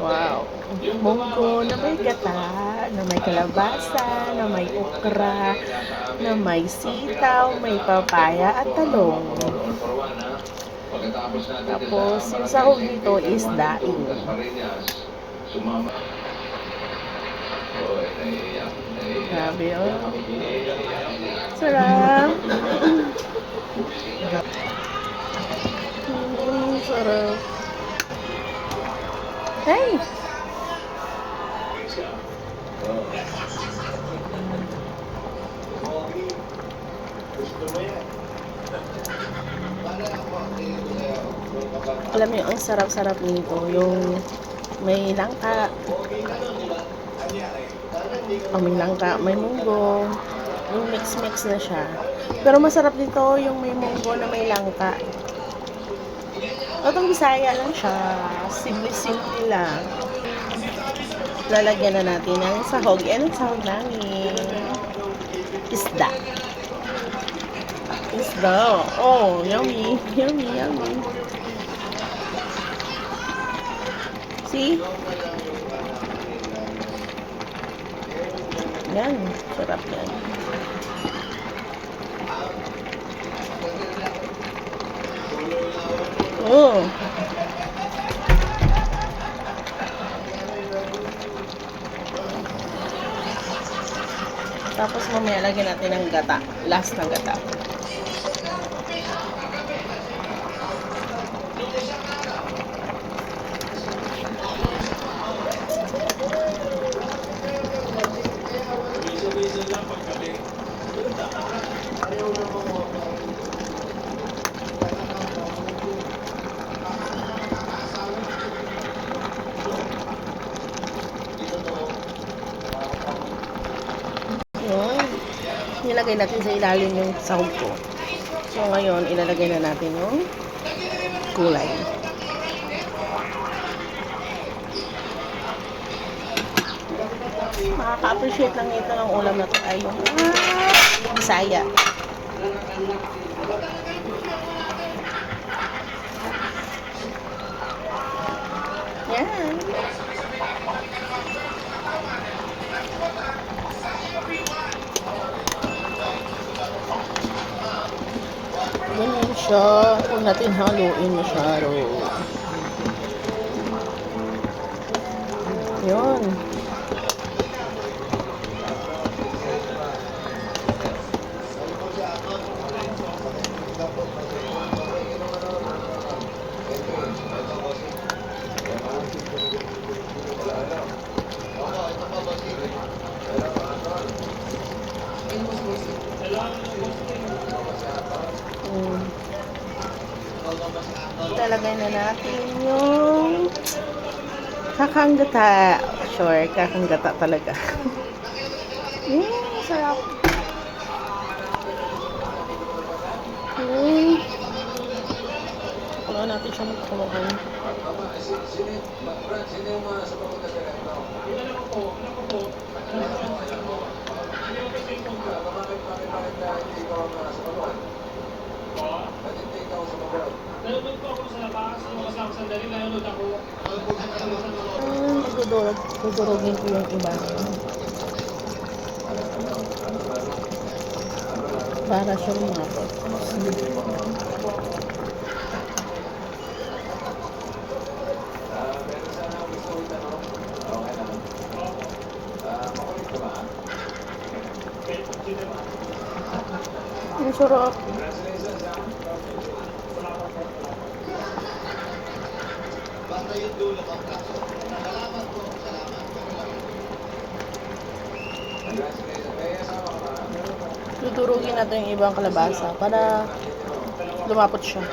Wow. Munggo na may gata, na may kalabasa, na may okra, na may sitaw, may papaya at talong. Tapos, yung sahog nito is daing. Grabe, oh. Sarap. Sarap. Hey! Alam niyo, ang sarap-sarap nito. Yung may langka. May langka, may munggo. Yung mix-mix na siya. Pero masarap dito yung may munggo na may langka. Totong Bisaya lang siya. Simple-simple lang. Lalagyan na natin ng sahog. Yan ang sahog namin. Isda. Isda. Oh, yummy. Yummy, yummy. See? Yan. Sarap yan. Oh. Tapos mamaya lagyan natin ng gata. Last na gata. Nilagay natin sa ilalim yung sahog ko. So, ngayon, ilalagay na natin yung gulay. Makaka-appreciate lang ito ng ulam na ito ay yung Bisaya. Yan. Ganyan siya. Kung natin haluin masyado. Yun. Ilalagay na natin yung kakanggata. Sure, kakanggata talaga. Sarap. Wala natin siya magkakaroon. Nanonood po ako sa labas, kasama sandali, nanonood ako. Dudurugin ko yung iba. Para siya lumapot. Ang sarap. Dudurugin natin yung ibang kalabasa para lumapot siya.